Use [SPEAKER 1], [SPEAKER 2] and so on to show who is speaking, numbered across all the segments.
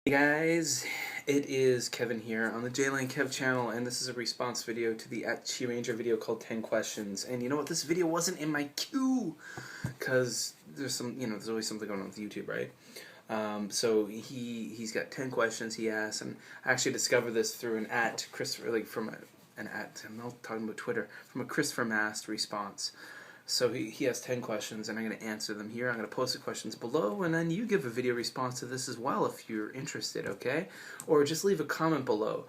[SPEAKER 1] Hey guys, it is Kevin here on the jlandkev channel, and this is a response video to the Qiranger video called 10 questions. And you know what, this video wasn't in my queue because there's there's always something going on with YouTube, right? So he's got 10 questions he asked, and I actually discovered this through an Christopher, I'm not talking about Twitter, from a Christopher Mast response. So he has 10 questions, and I'm going to answer them here. I'm going to post the questions below, and then you give a video response to this as well if you're interested, okay? Or just leave a comment below.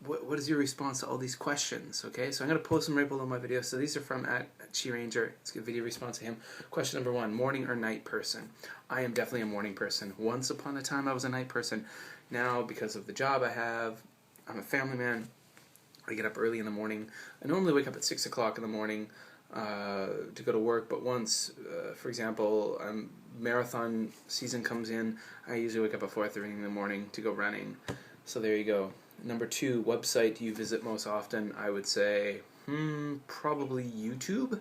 [SPEAKER 1] What is your response to all these questions, okay? So I'm going to post them right below my video. So these are from @Qiranger. It's a video response to him. Question number 1, morning or night person? I am definitely a morning person. Once upon a time, I was a night person. Now, because of the job I have, I'm a family man. I get up early in the morning. I normally wake up at 6 o'clock in the morning to go to work, but once, for example, marathon season comes in, I usually wake up at 4:30 in the morning to go running. So there you go. Number 2, website do you visit most often? I would say, probably YouTube.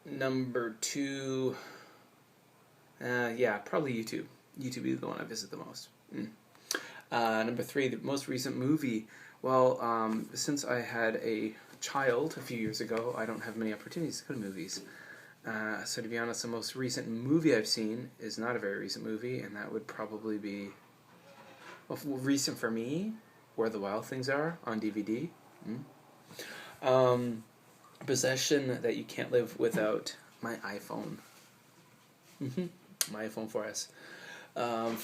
[SPEAKER 1] Number 2, yeah, probably YouTube. YouTube is the one I visit the most. Number 3, the most recent movie. Well, since I had a child a few years ago, I don't have many opportunities to go to movies. So to be honest, the most recent movie I've seen is not a very recent movie, and that would probably be, well, recent for me, Where the Wild Things Are on DVD. Possession that you can't live without, my iPhone. My iPhone 4S.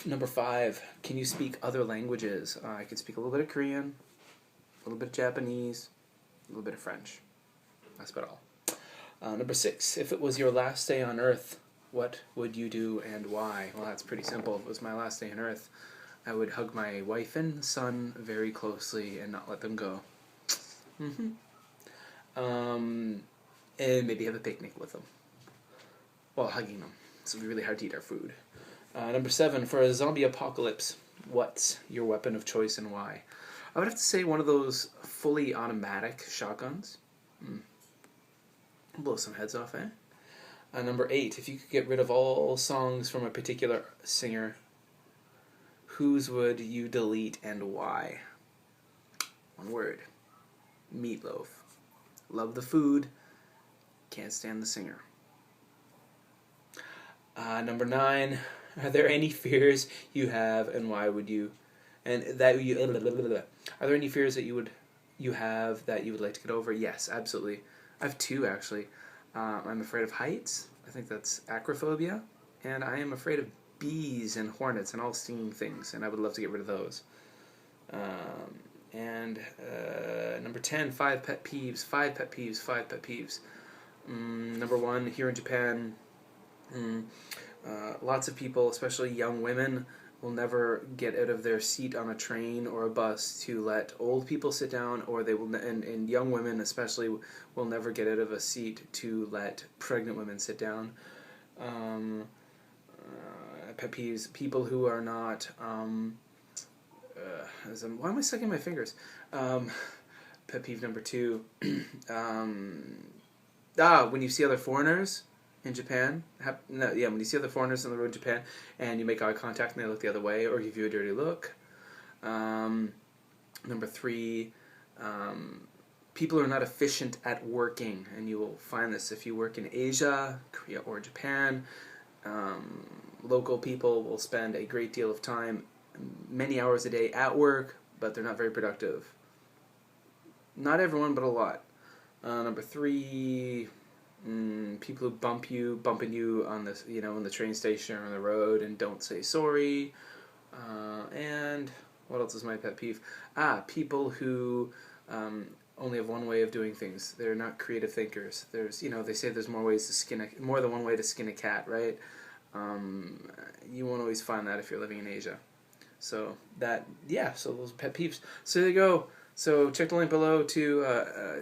[SPEAKER 1] Number 5, can you speak other languages? I can speak a little bit of Korean, a little bit of Japanese, a little bit of French. That's about all. Number 6, if it was your last day on Earth, what would you do and why? Well, that's pretty simple. If it was my last day on Earth, I would hug my wife and son very closely and not let them go. And maybe have a picnic with them while hugging them. So it'd be really hard to eat our food. Number 7, for a zombie apocalypse, what's your weapon of choice and why? I would have to say one of those fully automatic shotguns. Blow some heads off, eh? Number 8, if you could get rid of all songs from a particular singer, whose would you delete and why? One word. Meatloaf. Love the food, can't stand the singer. Number 9, are there any fears you have and why would you? And that you are there any fears that you have that you would like to get over? Yes, absolutely. I have 2 actually. I'm afraid of heights. I think that's acrophobia, and I am afraid of bees and hornets and all stinging things, and I would love to get rid of those. Number 10, 5 pet peeves. 5 pet peeves. 5 pet peeves. Number 1, here in Japan, lots of people, especially young women, will never get out of their seat on a train or a bus to let old people sit down, or they will, and young women especially will never get out of a seat to let pregnant women sit down. Pet peeves, people who are not, why am I sucking my fingers? Pet peeve number 2, when you see other foreigners in Japan, when you see other foreigners on the road in Japan and you make eye contact and they look the other way or give you a dirty look. Number 3, people are not efficient at working, and you will find this if you work in Asia, Korea, or Japan. Local people will spend a great deal of time, many hours a day at work, but they're not very productive. Not everyone, but a lot. Number 3, people who bumping you on this, in the train station or on the road and don't say sorry. And what else is my pet peeve? People who only have one way of doing things. They're not creative thinkers. There's, they say there's more than one way to skin a cat, right? You won't always find that if you're living in Asia. So so those are pet peeves. So there you go. So check the link below to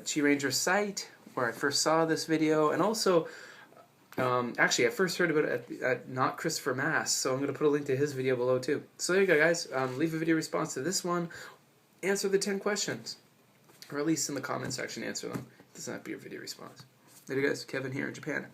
[SPEAKER 1] Qiranger's site, where I first saw this video, and also, actually I first heard about it at not Christopher Mast, so I'm going to put a link to his video below too. So there you go, guys. Leave a video response to this one, answer the 10 questions, or at least in the comment section answer them. It doesn't have to be your video response. There you guys, Kevin here in Japan.